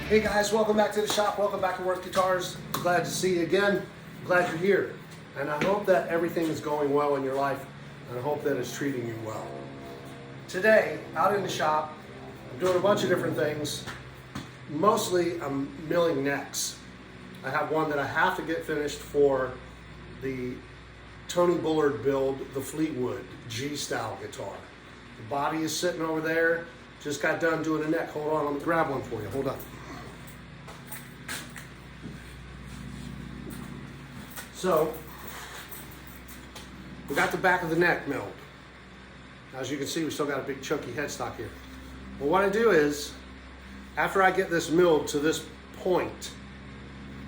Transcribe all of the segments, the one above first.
Hey guys, welcome back to the shop. Welcome back to Worth Guitars. Glad to see you again. Glad you're here. And I hope that everything is going well in your life. And I hope that it's treating you well. Today, out in the shop, I'm doing a bunch of different things. Mostly, I'm milling necks. I have one that I have to get finished for the Tony Bullard build, the Fleetwood G-style guitar. The body is sitting over there. Just got done doing a neck. Hold on, let me grab one for you. Hold on. So, we got the back of the neck milled. As you can see, we still got a big chunky headstock here. Well, what I do is, after I get this milled to this point,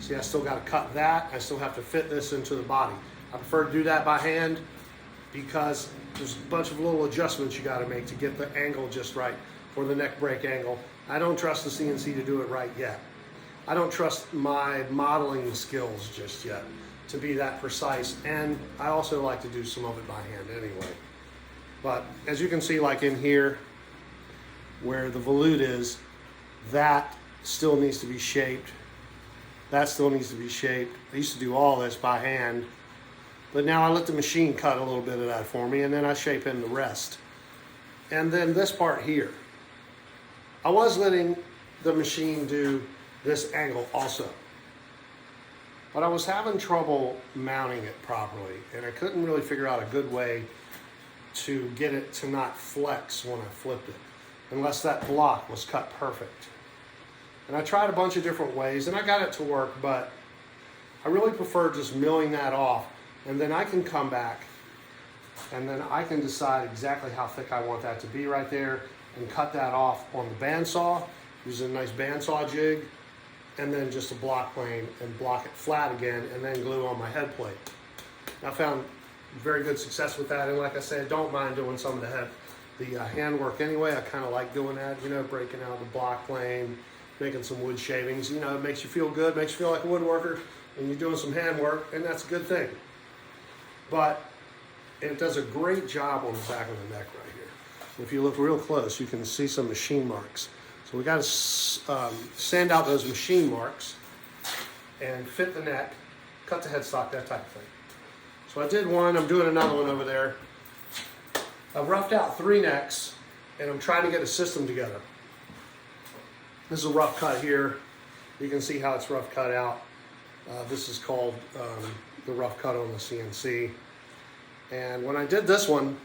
see, I still got to cut that. I still have to fit this into the body. I prefer to do that by hand because there's a bunch of little adjustments you got to make to get the angle just right for the neck break angle. I don't trust the CNC to do it right yet. I don't trust my modeling skills just yet to be that precise, and I also like to do some of it by hand anyway. But as you can see, like in here where the volute is, that still needs to be shaped. That still needs to be shaped. I used to do all this by hand, but now I let the machine cut a little bit of that for me, and then I shape in the rest. And then this part here, I was letting the machine do this angle also, but I was having trouble mounting it properly, and I couldn't really figure out a good way to get it to not flex when I flipped it, unless that block was cut perfect. And I tried a bunch of different ways, and I got it to work, but I really prefer just milling that off, and then I can come back, and then I can decide exactly how thick I want that to be right there, and cut that off on the bandsaw, using a nice bandsaw jig, and then just a block plane and block it flat again, and then glue on my head plate. I found very good success with that, and like I said, I don't mind doing some of the handwork anyway. I kind of like doing that, you know, breaking out the block plane, making some wood shavings. You know, it makes you feel good, makes you feel like a woodworker when you're doing some handwork, and that's a good thing. But it does a great job on the back of the neck right here. If you look real close, you can see some machine marks. So we got to sand out those machine marks and fit the neck, cut the headstock, that type of thing. So I did one, I'm doing another one over there. I've roughed out 3 necks, and I'm trying to get a system together. This is a rough cut here. You can see how it's rough cut out. This is called the rough cut on the CNC. And when I did this one,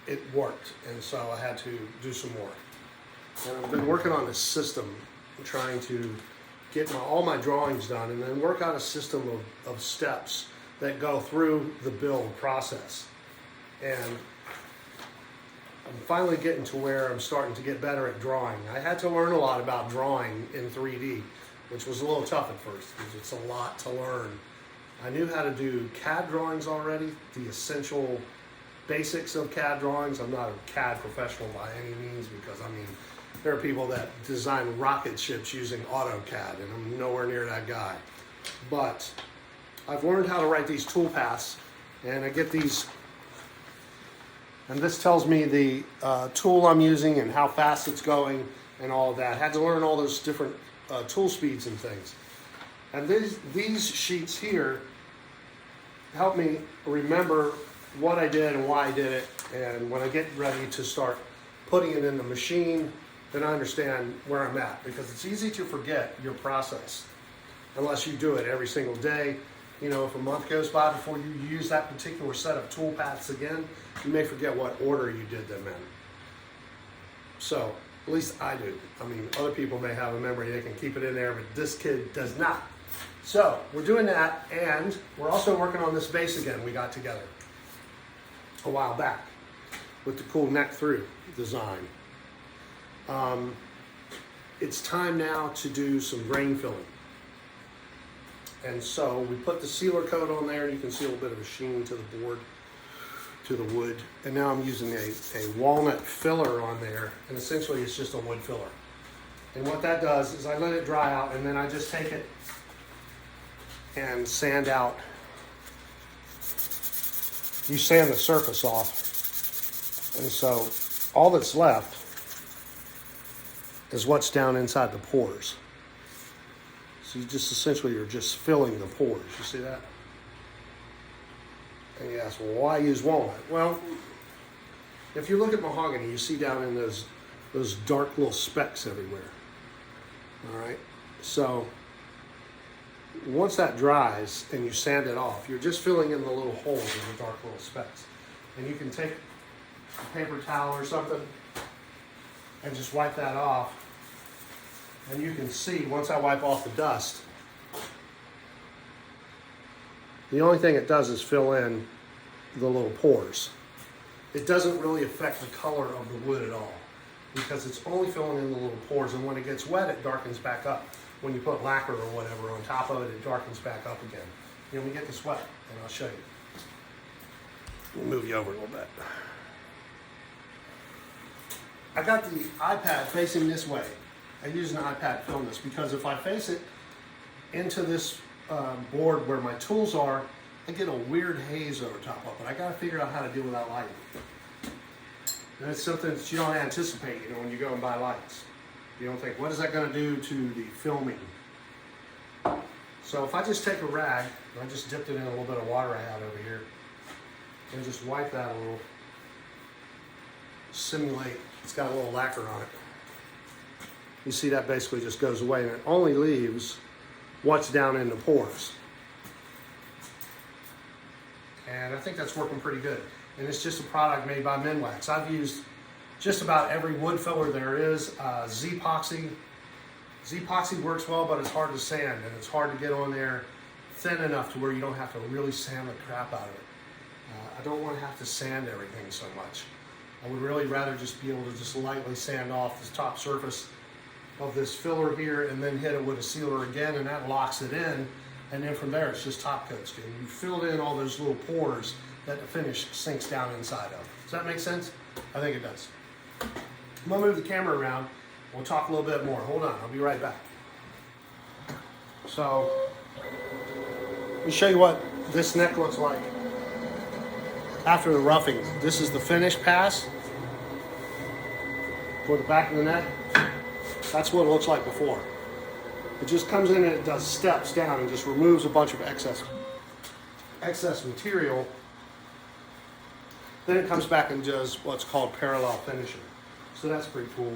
it worked, and so I had to do some more. And I've been working on this system, trying to get all my drawings done, and then work out a system of steps that go through the build process. And I'm finally getting to where I'm starting to get better at drawing. I had to learn a lot about drawing in 3D, which was a little tough at first, because it's a lot to learn. I knew how to do CAD drawings already, the essential basics of CAD drawings. I'm not a CAD professional by any means, because I mean, there are people that design rocket ships using AutoCAD, and I'm nowhere near that guy. But I've learned how to write these tool paths, and I get these, and this tells me the tool I'm using and how fast it's going and all of that. I had to learn all those different tool speeds and things. And these sheets here help me remember what I did and why I did it, and when I get ready to start putting it in the machine, then I understand where I'm at, because it's easy to forget your process unless you do it every single day. You know, if a month goes by before you use that particular set of tool paths again, you may forget what order you did them in. So, at least I do. I mean, other people may have a memory, they can keep it in there, but this kid does not. So, we're doing that, and we're also working on this bass again we got together a while back with the cool neck through design. It's time now to do some grain filling. And so we put the sealer coat on there, and you can see a little bit of a sheen to the board, to the wood. And now I'm using a walnut filler on there, and essentially it's just a wood filler. And what that does is I let it dry out, and then I just take it and sand out. You sand the surface off. And so all that's left is what's down inside the pores. So you just essentially you're just filling the pores. You see that? And you ask, well, why use walnut? Well, if you look at mahogany, you see down in those dark little specks everywhere. All right. So once that dries and you sand it off, you're just filling in the little holes in the dark little specks. And you can take a paper towel or something and just wipe that off. And you can see, once I wipe off the dust, the only thing it does is fill in the little pores. It doesn't really affect the color of the wood at all because it's only filling in the little pores, and when it gets wet, it darkens back up. When you put lacquer or whatever on top of it, it darkens back up again. Let me get this wet, and I'll show you. Let me move you over a little bit. I got the iPad facing this way. I use an iPad to film this because if I face it into this board where my tools are, I get a weird haze over top of it. I got to figure out how to deal with that lighting. And it's something that you don't anticipate, when you go and buy lights. You don't think, what is that going to do to the filming? So if I just take a rag, and I just dipped it in a little bit of water I had over here, and just wipe that a little, simulate, it's got a little lacquer on it. You see that basically just goes away, and it only leaves what's down in the pores. And I think that's working pretty good. And it's just a product made by Minwax. I've used just about every wood filler there is. Z-epoxy. Z-epoxy works well, but it's hard to sand, and it's hard to get on there thin enough to where you don't have to really sand the crap out of it. I don't want to have to sand everything so much. I would really rather just be able to just lightly sand off the top surface of this filler here and then hit it with a sealer again, and that locks it in. And then from there, it's just top coats. And you filled in all those little pores that the finish sinks down inside of. Does that make sense? I think it does. I'm gonna move the camera around. We'll talk a little bit more. Hold on, I'll be right back. So, let me show you what this neck looks like after the roughing. This is the finish pass for the back of the neck. That's what it looks like before. It just comes in and it does steps down and just removes a bunch of excess material. Then it comes back and does what's called parallel finishing. So that's pretty cool.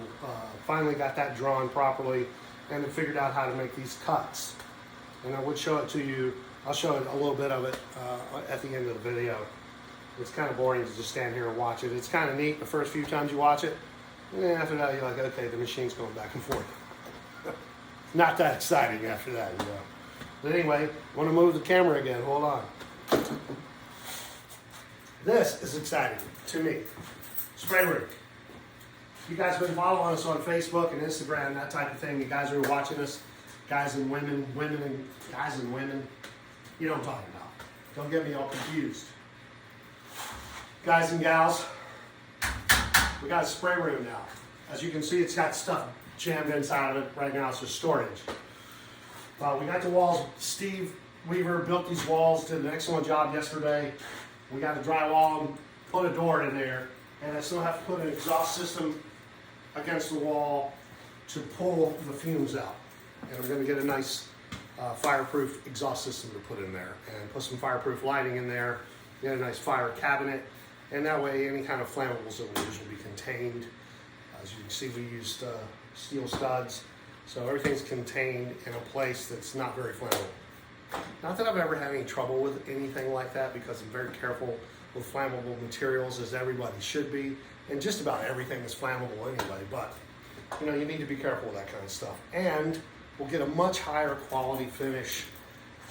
Finally got that drawn properly and then figured out how to make these cuts. And I would show it to you. I'll show it a little bit of it at the end of the video. It's kind of boring to just stand here and watch it. It's kind of neat the first few times you watch it. And then after that, you're like, okay, the machine's going back and forth. Not that exciting after that, But anyway, I want to move the camera again. Hold on. This is exciting to me. Spray room. You guys have been following us on Facebook and Instagram, that type of thing. You guys who are watching us, guys and women, guys and women. You know what I'm talking about. Don't get me all confused. Guys and gals, we got a spray room now. As you can see, it's got stuff jammed inside of it. Right now, it's just storage. We got the walls. Steve Weaver built these walls, did an excellent job yesterday. We got a drywall and put a door in there. And I still have to put an exhaust system against the wall to pull the fumes out. And I'm going to get a nice fireproof exhaust system to put in there and put some fireproof lighting in there. Get a nice fire cabinet. And that way, any kind of flammables that we use will be contained. As you can see, we used steel studs. So everything's contained in a place that's not very flammable. Not that I've ever had any trouble with anything like that because I'm very careful with flammable materials, as everybody should be. And just about everything is flammable anyway, but you need to be careful with that kind of stuff. And we'll get a much higher quality finish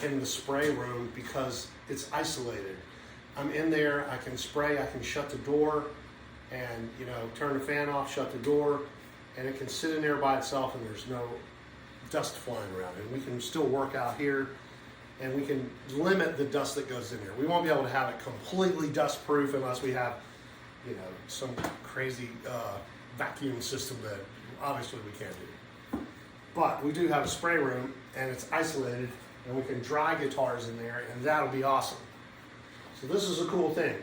in the spray room because it's isolated. I'm in there, I can spray, I can shut the door and turn the fan off, shut the door, and it can sit in there by itself and there's no dust flying around it. And we can still work out here and we can limit the dust that goes in there. We won't be able to have it completely dust proof unless we have some crazy vacuum system that obviously we can't do. But we do have a spray room and it's isolated and we can dry guitars in there and that'll be awesome. So this is a cool thing.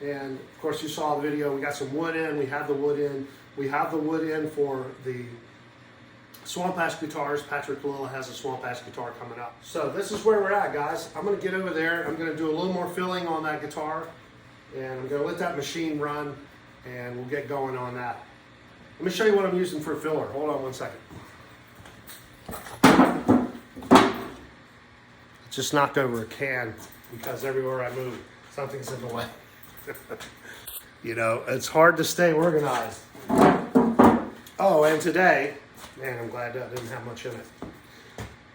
And of course you saw the video, we got some wood in, we have the wood in. We have the wood in for the Swamp Ash guitars. Patrick Lilla has a Swamp Ash guitar coming up. So this is where we're at, guys. I'm gonna get over there, I'm gonna do a little more filling on that guitar, and I'm gonna let that machine run, and we'll get going on that. Let me show you what I'm using for filler. Hold on one second. Just knocked over a can because everywhere I move, something's in the way. You know, it's hard to stay organized. Oh, and today, man, I'm glad that didn't have much in it.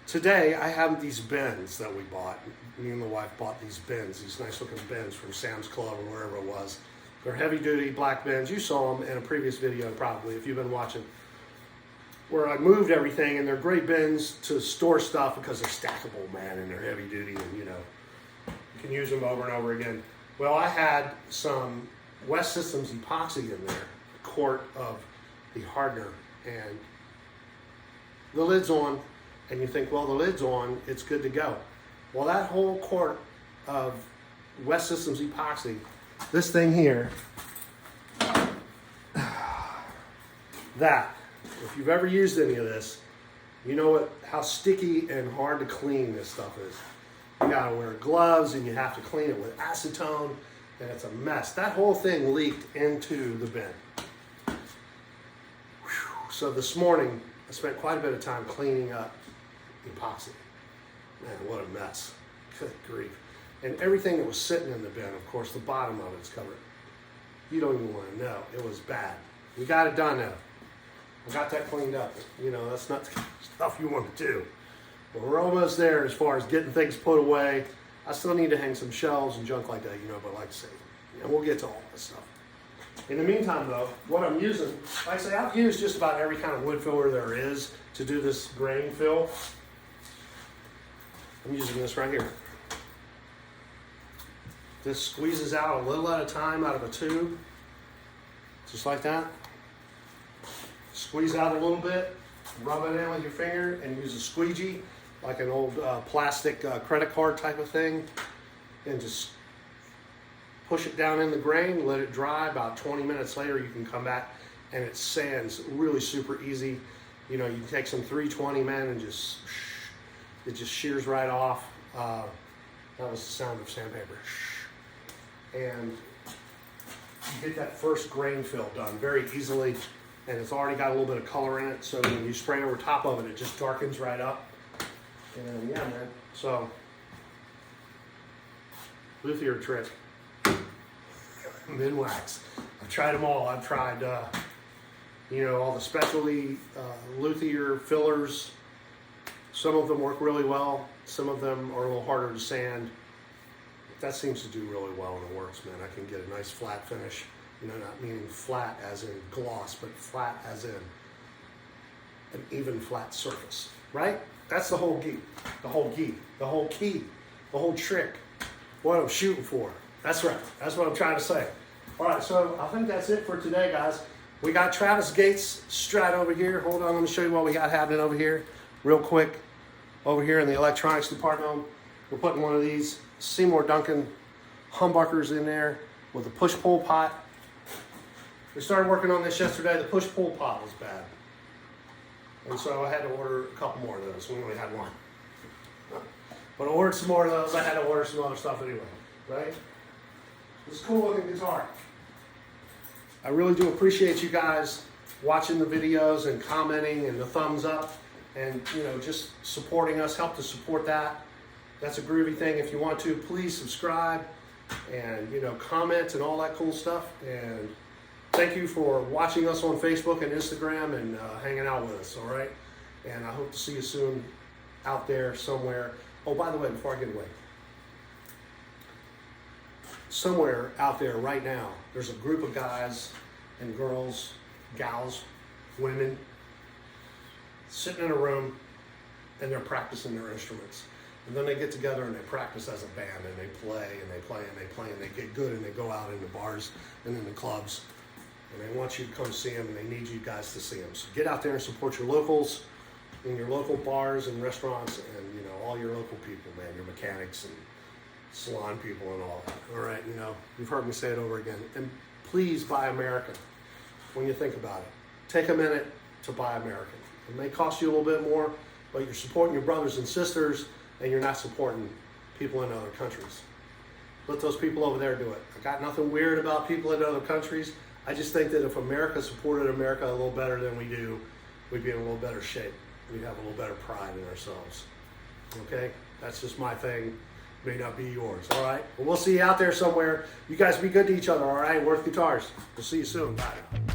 Today, I have these bins that we bought. Me and the wife bought these bins, these nice looking bins from Sam's Club or wherever it was. They're heavy duty black bins. You saw them in a previous video probably, if you've been watching, where I moved everything, and they're great bins to store stuff because they're stackable, man, and they're heavy duty, and you know, you can use them over and over again. Well, I had some West Systems epoxy in there, a quart of the hardener, and the lid's on, and you think, well, the lid's on, it's good to go. Well, that whole quart of West Systems epoxy, this thing here, that, if you've ever used any of this, you know how sticky and hard to clean this stuff is. You gotta wear gloves, and you have to clean it with acetone, and it's a mess. That whole thing leaked into the bin. Whew. So this morning, I spent quite a bit of time cleaning up epoxy. Man, what a mess. Good grief. And everything that was sitting in the bin, of course, the bottom of it's covered. You don't even want to know. It was bad. We got it done now. I got that cleaned up. You know, that's not the stuff you want to do. But we're almost there as far as getting things put away. I still need to hang some shelves and junk like that, you know, but like I say, and we'll get to all this stuff. In the meantime, though, what I'm using, like I say, I've used just about every kind of wood filler there is to do this grain fill. I'm using this right here. This squeezes out a little at a time out of a tube, just like that. Squeeze out a little bit, rub it in with your finger, and use a squeegee, like an old plastic credit card type of thing, and just push it down in the grain, let it dry. About 20 minutes later, you can come back, and it sands really super easy. You know, you can take some 320, man, and just, it just shears right off. That was the sound of sandpaper. And you get that first grain fill done very easily, and it's already got a little bit of color in it, so when you spray over top of it, it just darkens right up. And yeah, man, so luthier trick. Minwax. I've tried them all. I've tried, you know, all the specialty luthier fillers. Some of them work really well. Some of them are a little harder to sand. That seems to do really well and it works, man. I can get a nice flat finish. You know, not meaning flat as in gloss, but flat as in an even flat surface, right? That's the whole key, the whole key, the whole key, the whole trick. What I'm shooting for. That's right. That's what I'm trying to say. All right, so I think that's it for today, guys. We got Travis Gates Strat over here. Hold on, let me show you what we got happening over here real quick. Over here in the electronics department, we're putting one of these Seymour Duncan humbuckers in there with a push-pull pot. We started working on this yesterday. The push-pull pot was bad. And so I had to order a couple more of those. We only had one. But I ordered some more of those. I had to order some other stuff anyway, right? This cool looking guitar. I really do appreciate you guys watching the videos and commenting and the thumbs up and, you know, just supporting us. Help to support that. That's a groovy thing. If you want to, please subscribe and, you know, comment and all that cool stuff. And thank you for watching us on Facebook and Instagram and hanging out with us, all right? And I hope to see you soon out there somewhere. Oh, by the way, before I get away, somewhere out there right now, there's a group of guys and girls, gals, women, sitting in a room and they're practicing their instruments. And then they get together and they practice as a band and they play and they play and they play and they get good and they go out into bars and in the clubs. And they want you to come see them and they need you guys to see them. So get out there and support your locals in your local bars and restaurants and, you know, all your local people, man, your mechanics and salon people and all that. All right, you know, you've heard me say it over again. And please buy American when you think about it. Take a minute to buy American. It may cost you a little bit more, but you're supporting your brothers and sisters, and you're not supporting people in other countries. Let those people over there do it. I got nothing weird about people in other countries. I just think that if America supported America a little better than we do, we'd be in a little better shape. We'd have a little better pride in ourselves. Okay? That's just my thing. May not be yours. All right? Well, we'll see you out there somewhere. You guys be good to each other. All right? Worth Guitars. We'll see you soon. Bye.